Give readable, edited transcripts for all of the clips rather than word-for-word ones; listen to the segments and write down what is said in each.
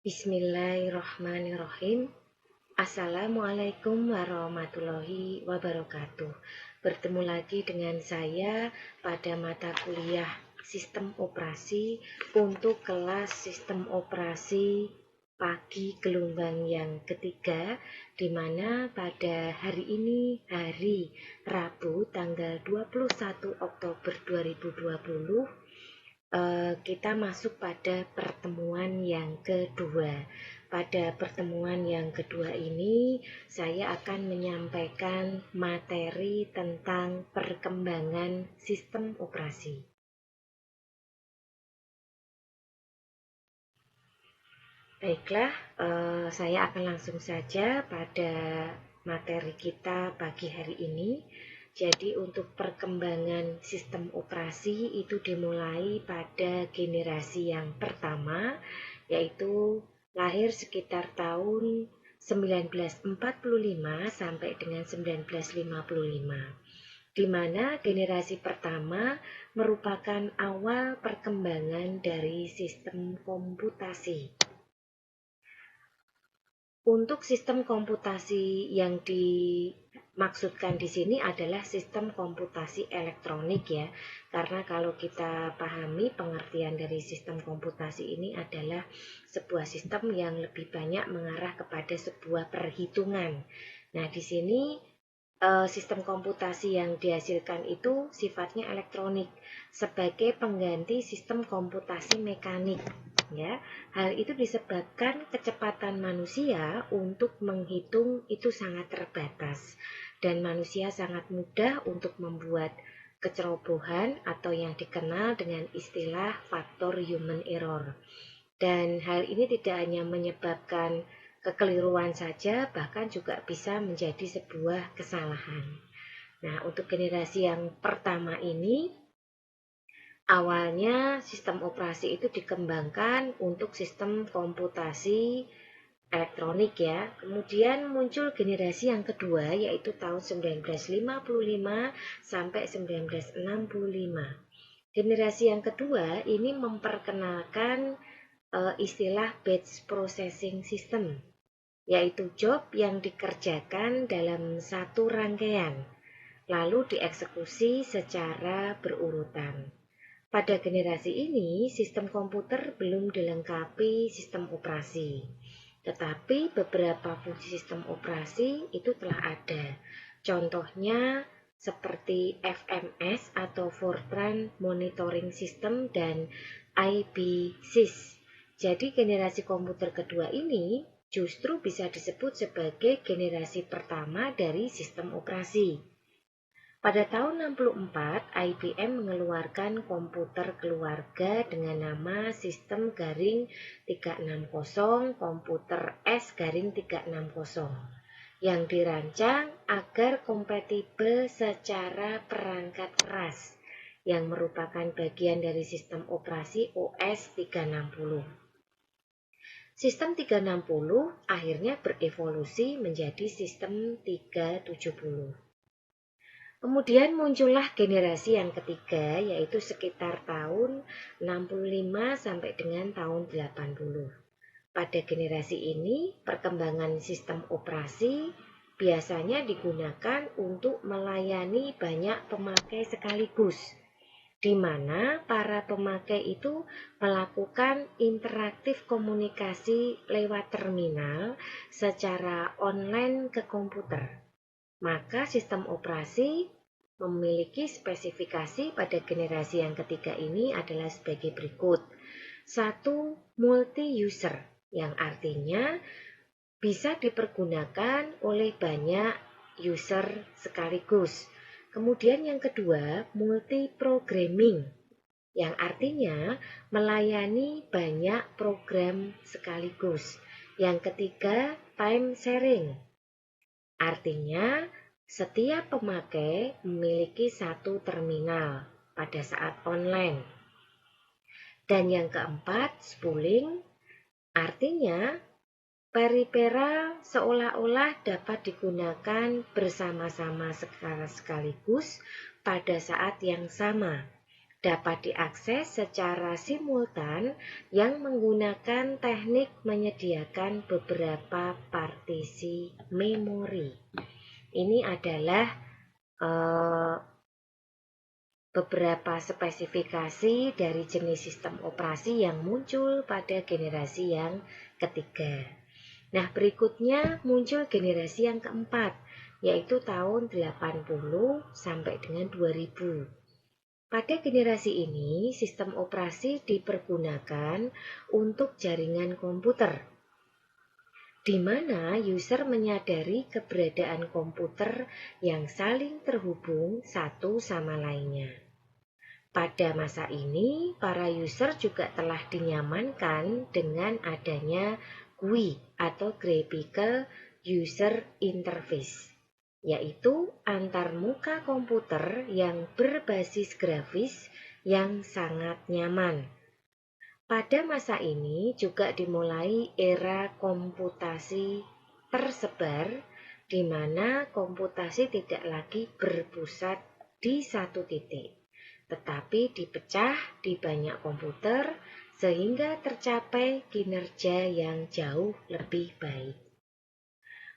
Bismillahirrahmanirrahim. Assalamualaikum warahmatullahi wabarakatuh. Bertemu lagi dengan saya pada mata kuliah Sistem Operasi untuk kelas Sistem Operasi pagi gelombang yang ketiga, di mana pada hari ini, hari Rabu, tanggal 21 Oktober 2020, kita masuk pada pertemuan yang kedua. Pada pertemuan yang kedua ini, saya akan menyampaikan materi tentang perkembangan sistem operasi. Baiklah, saya akan langsung saja pada materi kita pagi hari ini. Jadi untuk perkembangan sistem operasi itu dimulai pada generasi yang pertama, yaitu lahir sekitar tahun 1945 sampai dengan 1955, di mana generasi pertama merupakan awal perkembangan dari sistem komputasi. Untuk sistem komputasi yang dimaksudkan di sini adalah sistem komputasi elektronik ya. Karena kalau kita pahami pengertian dari sistem komputasi ini adalah sebuah sistem yang lebih banyak mengarah kepada sebuah perhitungan. Nah, di sini sistem komputasi yang dihasilkan itu sifatnya elektronik sebagai pengganti sistem komputasi mekanik. Ya, hal itu disebabkan kecepatan manusia untuk menghitung itu sangat terbatas dan manusia sangat mudah untuk membuat kecerobohan atau yang dikenal dengan istilah faktor human error. Dan hal ini tidak hanya menyebabkan kekeliruan saja, bahkan juga bisa menjadi sebuah kesalahan. Nah, untuk generasi yang pertama ini, awalnya sistem operasi itu dikembangkan untuk sistem komputasi elektronik ya. Kemudian muncul generasi yang kedua, yaitu tahun 1955 sampai 1965. Generasi yang kedua ini memperkenalkan istilah batch processing system, yaitu job yang dikerjakan dalam satu rangkaian, lalu dieksekusi secara berurutan. Pada generasi ini, sistem komputer belum dilengkapi sistem operasi, tetapi beberapa fungsi sistem operasi itu telah ada. Contohnya seperti FMS atau Fortran Monitoring System dan IBSys. Jadi generasi komputer kedua ini justru bisa disebut sebagai generasi pertama dari sistem operasi. Pada tahun 64, IBM mengeluarkan komputer keluarga dengan nama Sistem Garing 360 Komputer S-360 yang dirancang agar kompatibel secara perangkat keras yang merupakan bagian dari sistem operasi OS 360. Sistem 360 akhirnya berevolusi menjadi sistem 370. Kemudian muncullah generasi yang ketiga, yaitu sekitar tahun 65 sampai dengan tahun 80. Pada generasi ini, perkembangan sistem operasi biasanya digunakan untuk melayani banyak pemakai sekaligus, di mana para pemakai itu melakukan interaktif komunikasi lewat terminal secara online ke komputer. Maka sistem operasi memiliki spesifikasi pada generasi yang ketiga ini adalah sebagai berikut. 1. Multi-user, yang artinya bisa dipergunakan oleh banyak user sekaligus. Kemudian yang kedua, multi-programming, yang artinya melayani banyak program sekaligus. Yang ketiga, time sharing. Artinya, setiap pemakai memiliki satu terminal pada saat online. Dan yang keempat, spooling. Artinya, peripheral seolah-olah dapat digunakan bersama-sama secara sekaligus pada saat yang sama. dapat diakses secara simultan yang menggunakan teknik menyediakan beberapa partisi memori. Ini adalah beberapa spesifikasi dari jenis sistem operasi yang muncul pada generasi yang ketiga. Nah, berikutnya muncul generasi yang keempat, yaitu tahun 80 sampai dengan 2000. Pada generasi ini, sistem operasi dipergunakan untuk jaringan komputer, di mana user menyadari keberadaan komputer yang saling terhubung satu sama lainnya. Pada masa ini, para user juga telah dinyamankan dengan adanya GUI atau Graphical User Interface, yaitu antarmuka komputer yang berbasis grafis yang sangat nyaman. Pada masa ini juga dimulai era komputasi tersebar, di mana komputasi tidak lagi berpusat di satu titik, tetapi dipecah di banyak komputer sehingga tercapai kinerja yang jauh lebih baik.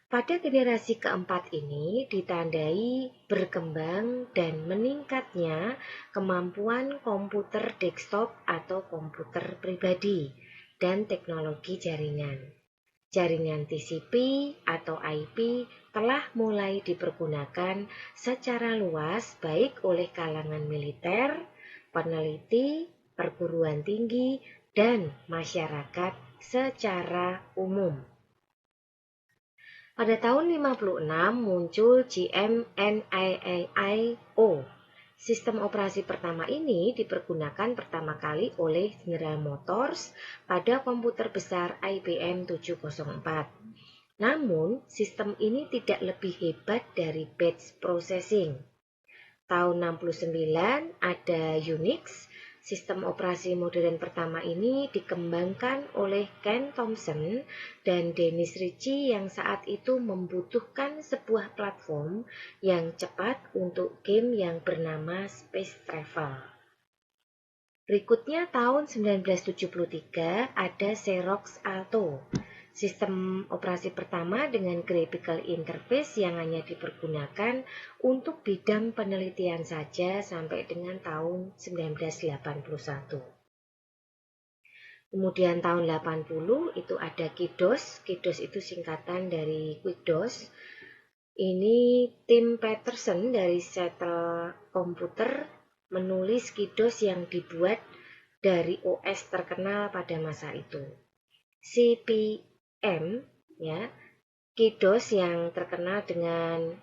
Pada generasi keempat ini ditandai berkembang dan meningkatnya kemampuan komputer desktop atau komputer pribadi dan teknologi jaringan. Jaringan TCP atau IP telah mulai dipergunakan secara luas baik oleh kalangan militer, peneliti, perguruan tinggi, dan masyarakat secara umum. Pada tahun 56 muncul GMNIAIO. Sistem operasi pertama ini dipergunakan pertama kali oleh General Motors pada komputer besar IBM 704. Namun, sistem ini tidak lebih hebat dari batch processing. Tahun 69 ada Unix. Sistem operasi modern pertama ini dikembangkan oleh Ken Thompson dan Dennis Ritchie yang saat itu membutuhkan sebuah platform yang cepat untuk game yang bernama Space Travel. Berikutnya tahun 1973 ada Xerox Alto. Sistem operasi pertama dengan graphical interface yang hanya dipergunakan untuk bidang penelitian saja sampai dengan tahun 1981. Kemudian tahun 80 itu ada KIDOS. KIDOS itu singkatan dari Quick DOS. Ini Tim Peterson dari Seattle Computer menulis KIDOS yang dibuat dari OS terkenal pada masa itu. CP/M, ya, KIDOS yang terkenal dengan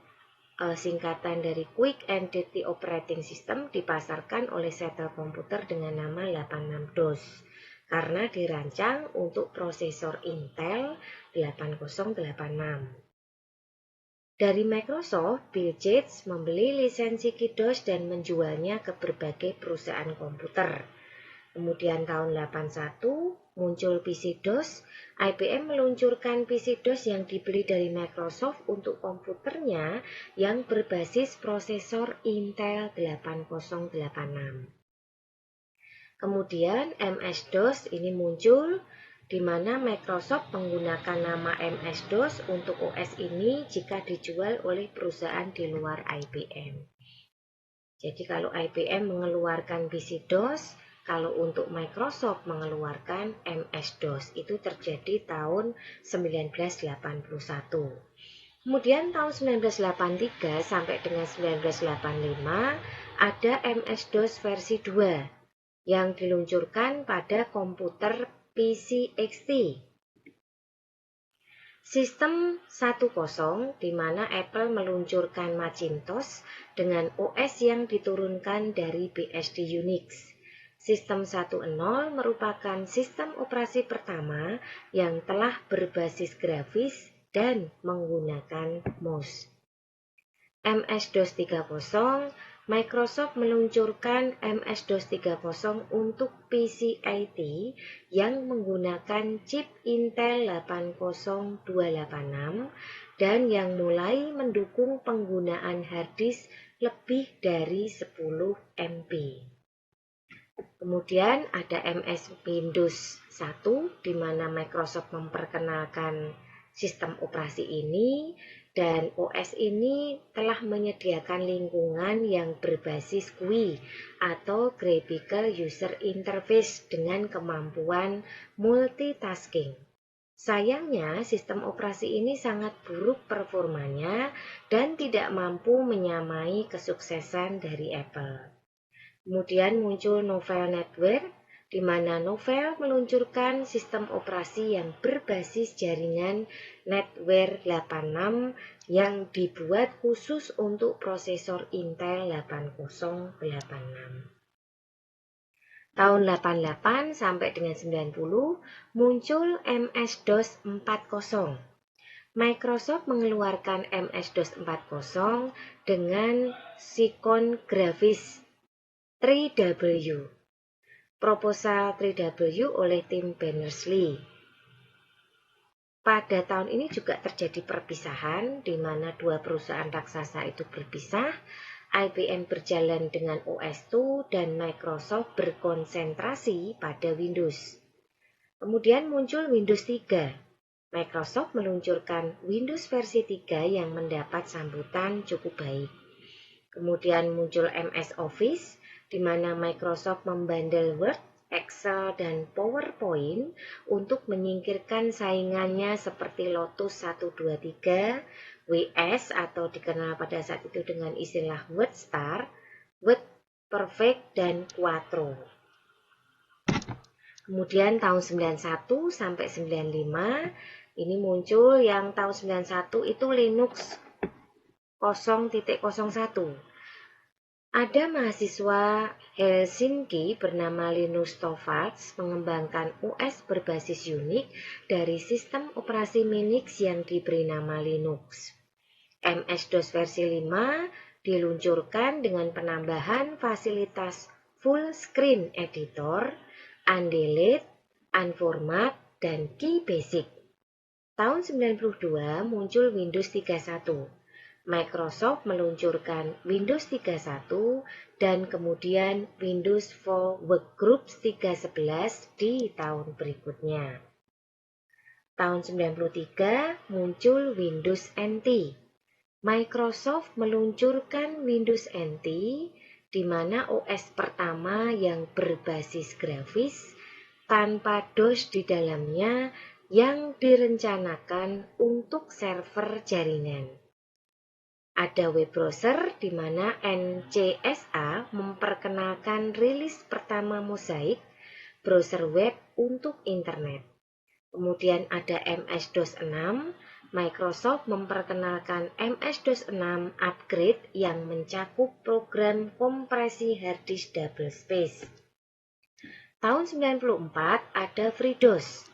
singkatan dari Quick and Dirty Operating System dipasarkan oleh Seattle Computer dengan nama 86DOS karena dirancang untuk prosesor Intel 8086. Dari Microsoft, Bill Gates membeli lisensi KIDOS dan menjualnya ke berbagai perusahaan komputer. Kemudian tahun 81 muncul PC-DOS. IBM meluncurkan PC-DOS yang dibeli dari Microsoft untuk komputernya yang berbasis prosesor Intel 8086. Kemudian MS-DOS ini muncul, di mana Microsoft menggunakan nama MS-DOS untuk OS ini jika dijual oleh perusahaan di luar IBM. Jadi kalau IBM mengeluarkan PC-DOS, kalau untuk Microsoft mengeluarkan MS-DOS, itu terjadi tahun 1981. Kemudian tahun 1983 sampai dengan 1985 ada MS-DOS versi 2 yang diluncurkan pada komputer PC XT. Sistem 1.0 di mana Apple meluncurkan Macintosh dengan OS yang diturunkan dari BSD Unix. Sistem 1.0 merupakan sistem operasi pertama yang telah berbasis grafis dan menggunakan mouse. MS-DOS 3.0, Microsoft meluncurkan MS-DOS 3.0 untuk PC IT yang menggunakan chip Intel 80286 dan yang mulai mendukung penggunaan harddisk lebih dari 10 MB. Kemudian ada MS Windows 1 di mana Microsoft memperkenalkan sistem operasi ini, dan OS ini telah menyediakan lingkungan yang berbasis GUI atau Graphical User Interface dengan kemampuan multitasking. Sayangnya, sistem operasi ini sangat buruk performanya dan tidak mampu menyamai kesuksesan dari Apple. Kemudian muncul Novell NetWare, di mana Novell meluncurkan sistem operasi yang berbasis jaringan NetWare 86 yang dibuat khusus untuk prosesor Intel 8086. Tahun 88 sampai dengan 90 muncul MS-DOS 40. Microsoft mengeluarkan MS-DOS 40 dengan sikon grafis 3W. Proposal 3W oleh Tim Berners-Lee. Pada tahun ini juga terjadi perpisahan di mana dua perusahaan raksasa itu berpisah. IBM berjalan dengan OS2 dan Microsoft berkonsentrasi pada Windows. Kemudian muncul Windows 3. Microsoft meluncurkan Windows versi 3 yang mendapat sambutan cukup baik. Kemudian muncul MS Office, di mana Microsoft membandel Word, Excel, dan PowerPoint untuk menyingkirkan saingannya seperti Lotus 123, WS atau dikenal pada saat itu dengan istilah WordStar, Word Perfect, dan Quattro. Kemudian tahun 91 sampai 95 ini muncul yang tahun 91 itu Linux 0.01. Ada mahasiswa Helsinki bernama Linus Torvalds mengembangkan OS berbasis Unix dari sistem operasi Minix yang diberi nama Linux. MS-DOS versi 5 diluncurkan dengan penambahan fasilitas full screen editor, undelete, unformat, dan key basic. Tahun 92 muncul Windows 31. Microsoft meluncurkan Windows 31 dan kemudian Windows for Workgroups 3.11 di tahun berikutnya. Tahun 93 muncul Windows NT. Microsoft meluncurkan Windows NT, di mana OS pertama yang berbasis grafis tanpa DOS di dalamnya yang direncanakan untuk server jaringan. Ada web browser di mana NCSA memperkenalkan rilis pertama Mosaic, browser web untuk internet. Kemudian ada MS-DOS 6, Microsoft memperkenalkan MS-DOS 6 upgrade yang mencakup program kompresi hard disk double space. Tahun 94 ada FreeDOS.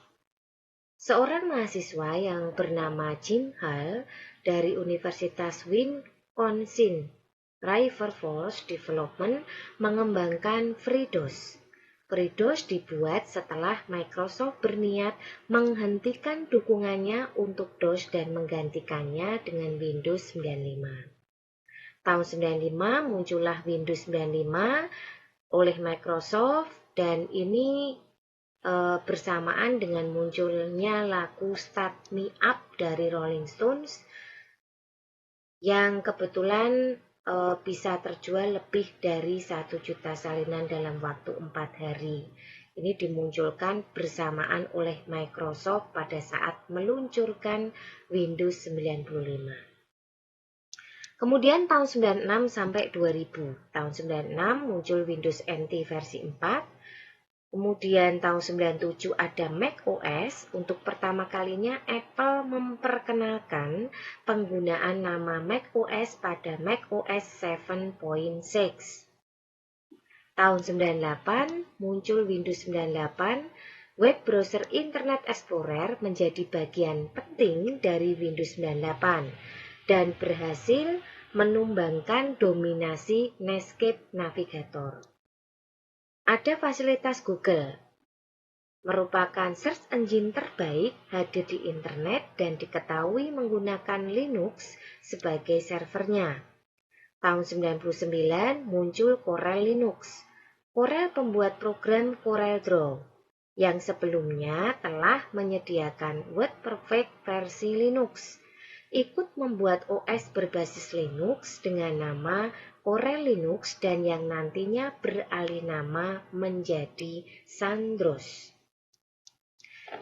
Seorang mahasiswa yang bernama Jim Hall dari Universitas Wisconsin River Falls Development mengembangkan FreeDOS. FreeDOS dibuat setelah Microsoft berniat menghentikan dukungannya untuk DOS dan menggantikannya dengan Windows 95. Tahun 95 muncullah Windows 95 oleh Microsoft, dan ini bersamaan dengan munculnya lagu Start Me Up dari Rolling Stones yang kebetulan bisa terjual lebih dari 1 juta salinan dalam waktu 4 hari. Ini dimunculkan bersamaan oleh Microsoft pada saat meluncurkan Windows 95. Kemudian tahun 96 sampai 2000. Tahun 96 muncul Windows NT versi 4. Kemudian tahun 97 ada Mac OS. Untuk pertama kalinya Apple memperkenalkan penggunaan nama Mac OS pada Mac OS 7.6. Tahun 98 muncul Windows 98. Web browser Internet Explorer menjadi bagian penting dari Windows 98 dan berhasil menumbangkan dominasi Netscape Navigator. Ada fasilitas Google, merupakan search engine terbaik hadir di internet dan diketahui menggunakan Linux sebagai servernya. Tahun 99 muncul Corel Linux. Corel pembuat program CorelDRAW yang sebelumnya telah menyediakan WordPerfect versi Linux, ikut membuat OS berbasis Linux dengan nama Corel Linux dan yang nantinya beralih nama menjadi Sandros.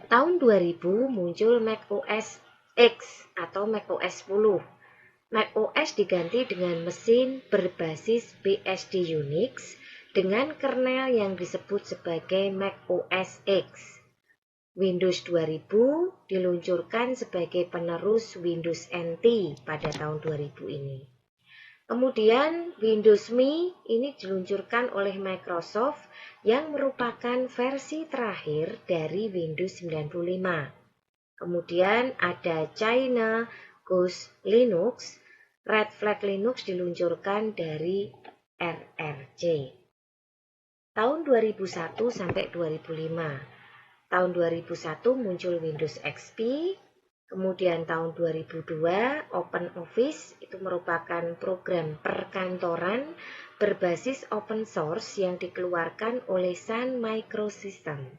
Tahun 2000 muncul macOS X atau macOS 10. macOS diganti dengan mesin berbasis BSD Unix dengan kernel yang disebut sebagai macOS X. Windows 2000 diluncurkan sebagai penerus Windows NT pada tahun 2000 ini. Kemudian Windows Me ini diluncurkan oleh Microsoft yang merupakan versi terakhir dari Windows 95. Kemudian ada China Ghost Linux, Red Flag Linux diluncurkan dari RRC. Tahun 2001 sampai 2005. Tahun 2001 muncul Windows XP, kemudian tahun 2002 OpenOffice itu merupakan program perkantoran berbasis open source yang dikeluarkan oleh Sun Microsystems.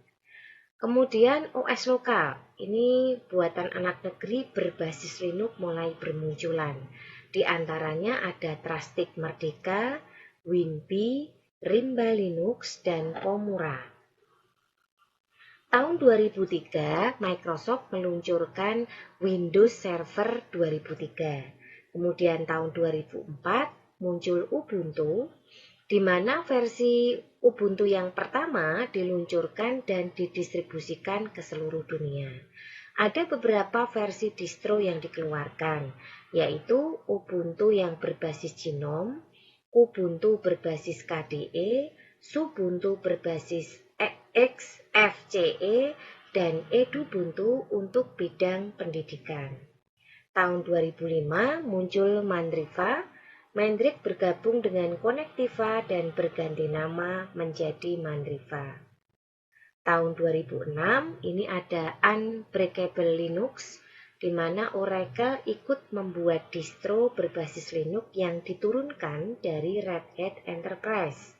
Kemudian OS lokal, ini buatan anak negeri berbasis Linux mulai bermunculan. Di antaranya ada Trustic Merdeka, WinPy, Rimba Linux, dan Komura. Tahun 2003, Microsoft meluncurkan Windows Server 2003. Kemudian tahun 2004 muncul Ubuntu, di mana versi Ubuntu yang pertama diluncurkan dan didistribusikan ke seluruh dunia. Ada beberapa versi distro yang dikeluarkan, yaitu Ubuntu yang berbasis Gnome, Ubuntu berbasis KDE, Xubuntu berbasis XFCE, dan Edubuntu untuk bidang pendidikan. Tahun 2005 muncul Mandriva. Mandrik bergabung dengan Connectiva dan berganti nama menjadi Mandriva. Tahun 2006 ini ada Unbreakable Linux, di mana Oracle ikut membuat distro berbasis Linux yang diturunkan dari Red Hat Enterprise.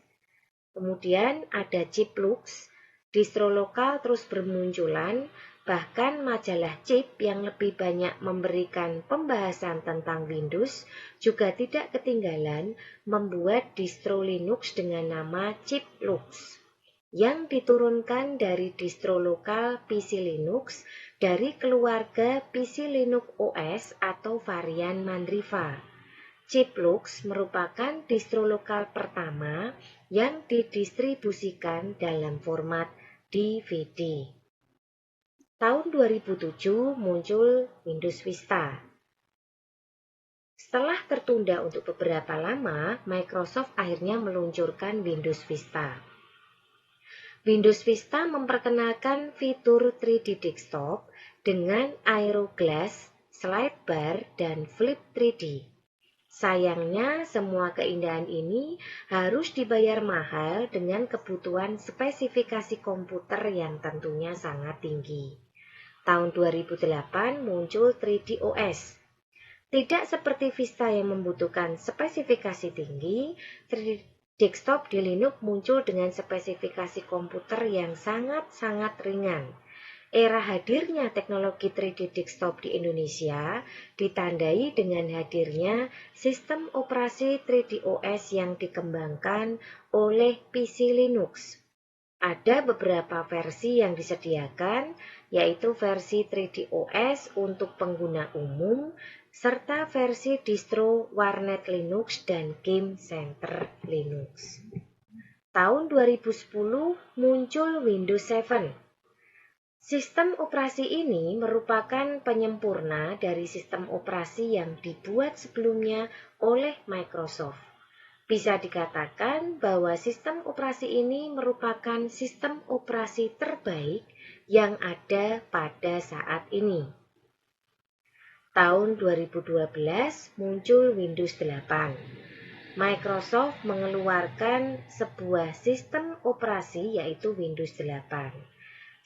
Kemudian ada Chiplux, distro lokal terus bermunculan. Bahkan majalah Chip yang lebih banyak memberikan pembahasan tentang Windows juga tidak ketinggalan membuat distro Linux dengan nama Chiplux yang diturunkan dari distro lokal PC Linux dari keluarga PC Linux OS atau varian Mandriva. Chiplux merupakan distro lokal pertama yang didistribusikan dalam format DVD. Tahun 2007 muncul Windows Vista. Setelah tertunda untuk beberapa lama, Microsoft akhirnya meluncurkan Windows Vista. Windows Vista memperkenalkan fitur 3D desktop dengan Aero Glass, slide bar, dan Flip 3D. Sayangnya, semua keindahan ini harus dibayar mahal dengan kebutuhan spesifikasi komputer yang tentunya sangat tinggi. Tahun 2008 muncul 3D OS. Tidak seperti Vista yang membutuhkan spesifikasi tinggi, 3D desktop di Linux muncul dengan spesifikasi komputer yang sangat-sangat ringan. Era hadirnya teknologi 3D desktop di Indonesia ditandai dengan hadirnya sistem operasi 3D OS yang dikembangkan oleh PC Linux. Ada beberapa versi yang disediakan, yaitu versi 3D OS untuk pengguna umum, serta versi distro warnet Linux dan Game Center Linux. Tahun 2010 muncul Windows 7. Sistem operasi ini merupakan penyempurna dari sistem operasi yang dibuat sebelumnya oleh Microsoft. Bisa dikatakan bahwa sistem operasi ini merupakan sistem operasi terbaik yang ada pada saat ini. Tahun 2012 muncul Windows 8. Microsoft mengeluarkan sebuah sistem operasi yaitu Windows 8.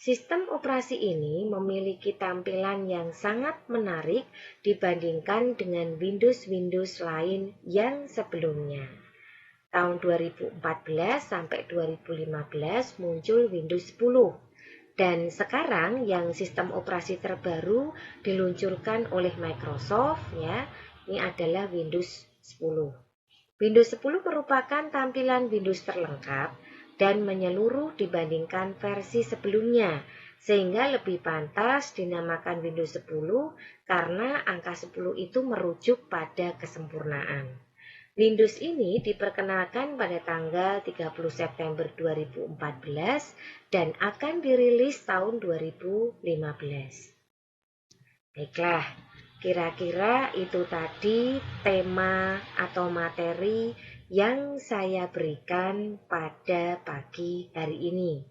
Sistem operasi ini memiliki tampilan yang sangat menarik dibandingkan dengan Windows lain yang sebelumnya. tahun 2014 sampai 2015 muncul Windows 10. Dan sekarang yang sistem operasi terbaru diluncurkan oleh Microsoft ya, ini adalah Windows 10. Windows 10 merupakan tampilan Windows terlengkap dan menyeluruh dibandingkan versi sebelumnya, sehingga lebih pantas dinamakan Windows 10 karena angka 10 itu merujuk pada kesempurnaan. Windows ini diperkenalkan pada tanggal 30 September 2014 dan akan dirilis tahun 2015. Baiklah, kira-kira itu tadi tema atau materi yang saya berikan pada pagi hari ini.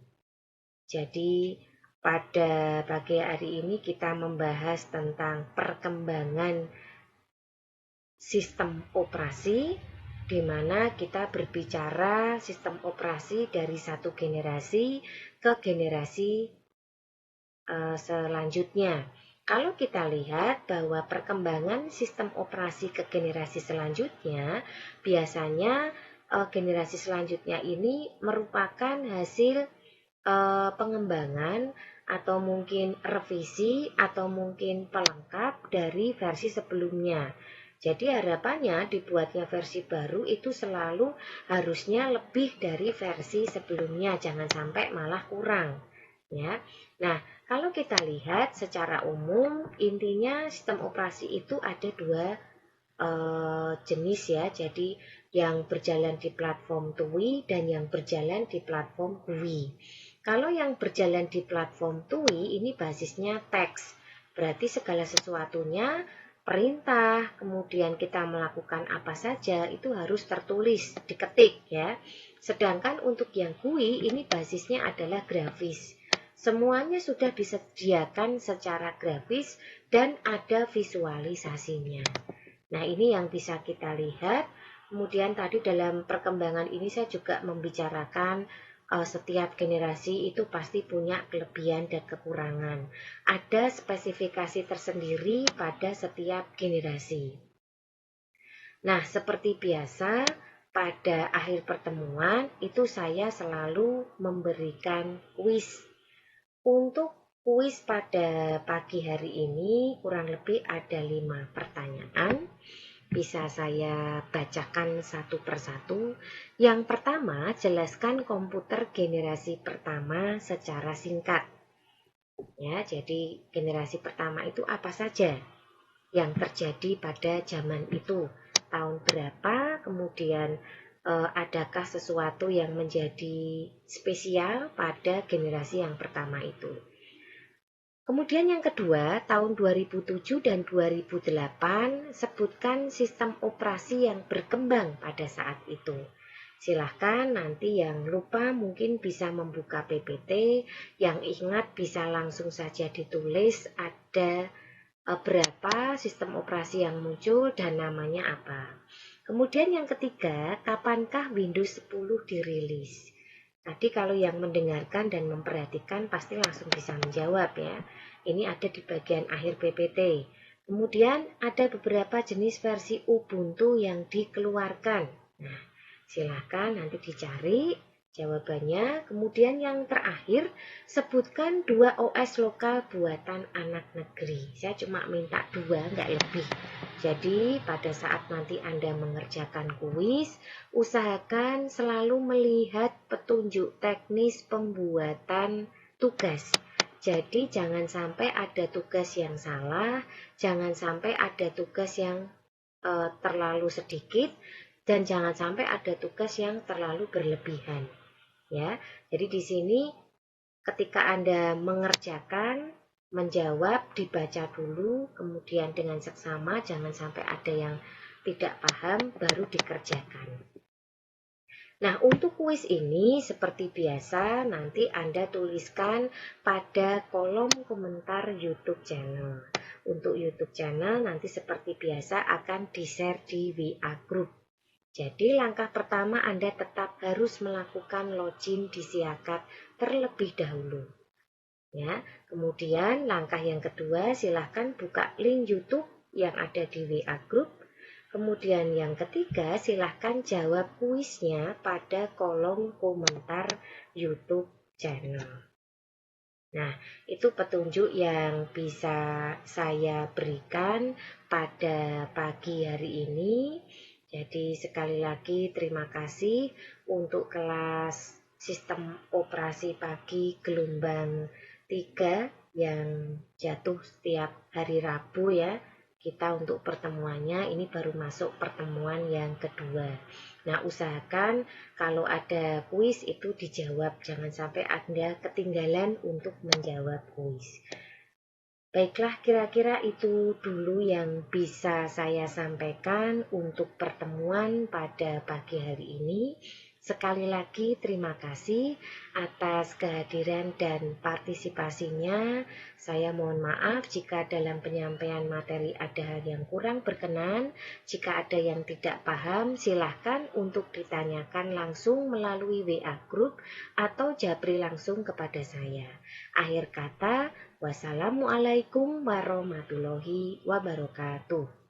Jadi, pada pagi hari ini kita membahas tentang perkembangan sistem operasi, di mana kita berbicara sistem operasi dari satu generasi ke generasi selanjutnya. Kalau kita lihat bahwa perkembangan sistem operasi ke generasi selanjutnya, biasanya generasi selanjutnya ini merupakan hasil pengembangan atau mungkin revisi atau mungkin pelengkap dari versi sebelumnya. Jadi harapannya dibuatnya versi baru itu selalu harusnya lebih dari versi sebelumnya, jangan sampai malah kurang. Ya. Nah, kalau kita lihat secara umum, intinya sistem operasi itu ada dua jenis ya. Jadi yang berjalan di platform TUI dan yang berjalan di platform GUI. Kalau yang berjalan di platform TUI ini basisnya teks. Berarti segala sesuatunya perintah, kemudian kita melakukan apa saja itu harus tertulis, diketik ya. Sedangkan untuk yang GUI ini basisnya adalah grafis. Semuanya sudah disediakan secara grafis dan ada visualisasinya. Nah, ini yang bisa kita lihat. Kemudian tadi dalam perkembangan ini saya juga membicarakan setiap generasi itu pasti punya kelebihan dan kekurangan. Ada spesifikasi tersendiri pada setiap generasi. Nah, seperti biasa, pada akhir pertemuan itu saya selalu memberikan kuis. Untuk kuis pada pagi hari ini kurang lebih ada 5 pertanyaan. Bisa saya bacakan satu persatu. Yang pertama, jelaskan komputer generasi pertama secara singkat. Ya, jadi generasi pertama itu apa saja yang terjadi pada zaman itu? Tahun berapa? Kemudian adakah sesuatu yang menjadi spesial pada generasi yang pertama itu? Kemudian yang kedua, tahun 2007 dan 2008, sebutkan sistem operasi yang berkembang pada saat itu. Silahkan nanti yang lupa mungkin bisa membuka PPT, yang ingat bisa langsung saja ditulis ada berapa sistem operasi yang muncul dan namanya apa. Kemudian yang ketiga, kapankah Windows 10 dirilis? Tadi kalau yang mendengarkan dan memperhatikan pasti langsung bisa menjawab ya. Ini ada di bagian akhir PPT. Kemudian ada beberapa jenis versi Ubuntu yang dikeluarkan. Nah, silahkan nanti dicari jawabannya. Kemudian yang terakhir, sebutkan 2 OS lokal buatan anak negeri. Saya cuma minta 2, nggak lebih. Jadi pada saat nanti Anda mengerjakan kuis, usahakan selalu melihat petunjuk teknis pembuatan tugas. Jadi jangan sampai ada tugas yang salah, jangan sampai ada tugas yang terlalu sedikit, dan jangan sampai ada tugas yang terlalu berlebihan. Ya, jadi di sini ketika Anda mengerjakan, menjawab, dibaca dulu, kemudian dengan seksama, jangan sampai ada yang tidak paham, baru dikerjakan. Nah, untuk kuis ini seperti biasa, nanti Anda tuliskan pada kolom komentar YouTube channel. Untuk YouTube channel nanti seperti biasa akan di-share di WA Group. Jadi langkah pertama Anda tetap harus melakukan login di Siakat terlebih dahulu. Ya, kemudian langkah yang kedua silahkan buka link YouTube yang ada di WA Group. Kemudian yang ketiga, silahkan jawab kuisnya pada kolom komentar YouTube channel. Nah, itu petunjuk yang bisa saya berikan pada pagi hari ini. Jadi sekali lagi terima kasih untuk kelas sistem operasi pagi gelombang 3 yang jatuh setiap hari Rabu ya. Kita untuk pertemuannya ini baru masuk pertemuan yang kedua. Nah, usahakan kalau ada kuis itu dijawab, jangan sampai Anda ketinggalan untuk menjawab kuis. Baiklah, kira-kira itu dulu yang bisa saya sampaikan untuk pertemuan pada pagi hari ini. Sekali lagi terima kasih atas kehadiran dan partisipasinya. Saya mohon maaf jika dalam penyampaian materi ada hal yang kurang berkenan. Jika ada yang tidak paham, silahkan untuk ditanyakan langsung melalui WA Group atau japri langsung kepada saya. Akhir kata, wassalamualaikum warahmatullahi wabarakatuh.